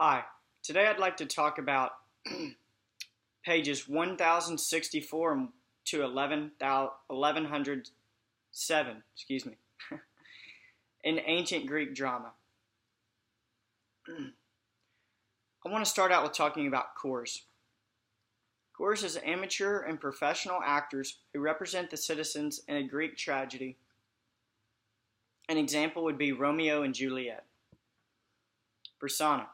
Hi, today I'd like to talk about pages 1064 to 1107, in ancient Greek drama. I want to start out with talking about chorus. Chorus is amateur and professional actors who represent the citizens in a Greek tragedy. An example would be Romeo and Juliet. Persona.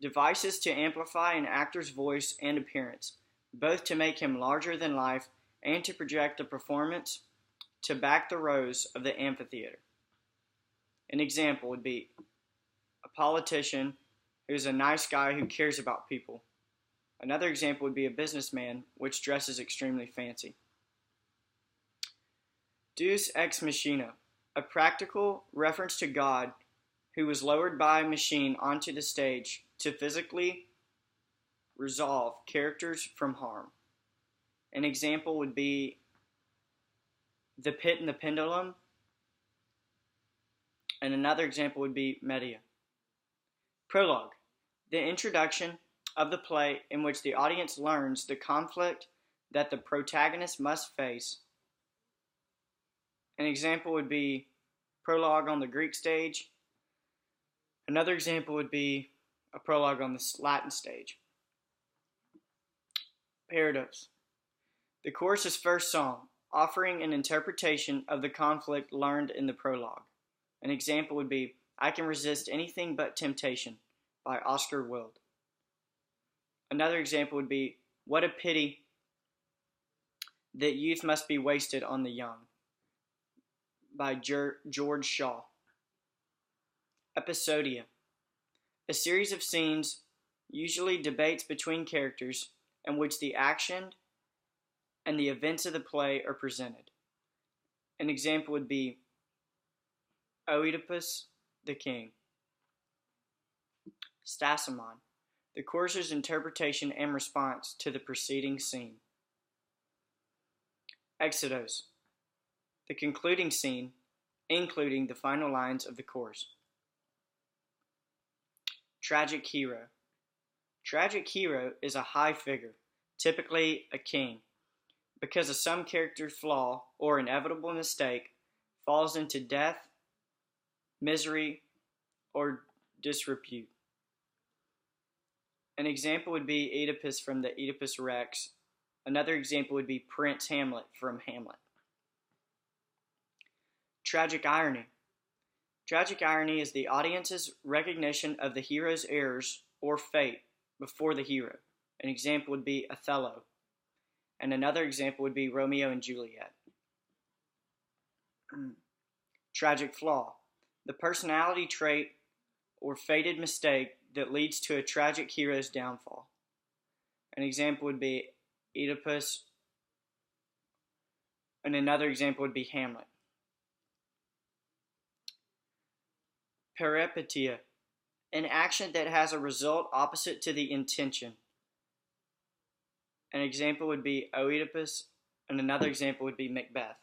Devices to amplify an actor's voice and appearance, both to make him larger than life and to project the performance to back the rows of the amphitheater. An example would be a politician who's a nice guy who cares about people. Another example would be a businessman which dresses extremely fancy. Deus ex machina, a practical reference to God who was lowered by a machine onto the stage to physically resolve characters from harm. An example would be The Pit and the Pendulum, and another example would be Medea. Prologue, the introduction of the play in which the audience learns the conflict that the protagonist must face. An example would be prologue on the Greek stage. Another example would be a prologue on the Latin stage. Parados. The chorus's first song, offering an interpretation of the conflict learned in the prologue. An example would be I Can Resist Anything But Temptation by Oscar Wilde. Another example would be What a Pity That Youth Must Be Wasted on the Young by George Shaw. Episodia. A series of scenes, usually debates between characters, in which the action and the events of the play are presented. An example would be Oedipus the King. Stasimon, the chorus's interpretation and response to the preceding scene. Exodos, the concluding scene, including the final lines of the chorus. Tragic hero. Tragic hero is a high figure, typically a king, because of some character flaw or inevitable mistake, falls into death, misery, or disrepute. An example would be Oedipus from the Oedipus Rex. Another example would be Prince Hamlet from Hamlet. Tragic irony. Tragic irony is the audience's recognition of the hero's errors or fate before the hero. An example would be Othello. And another example would be Romeo and Juliet. Tragic flaw. The personality trait or fated mistake that leads to a tragic hero's downfall. An example would be Oedipus. And another example would be Hamlet. Peripetia, an action that has a result opposite to the intention. An example would be Oedipus, and another example would be Macbeth.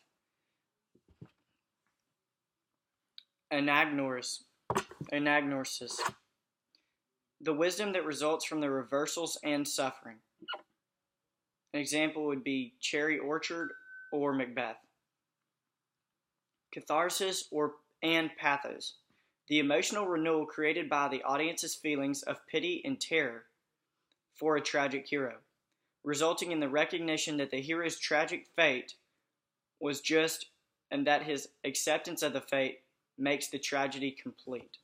Anagnosis, the wisdom that results from the reversals and suffering. An example would be Cherry Orchard or Macbeth. Catharsis and pathos, the emotional renewal created by the audience's feelings of pity and terror for a tragic hero, resulting in the recognition that the hero's tragic fate was just and that his acceptance of the fate makes the tragedy complete.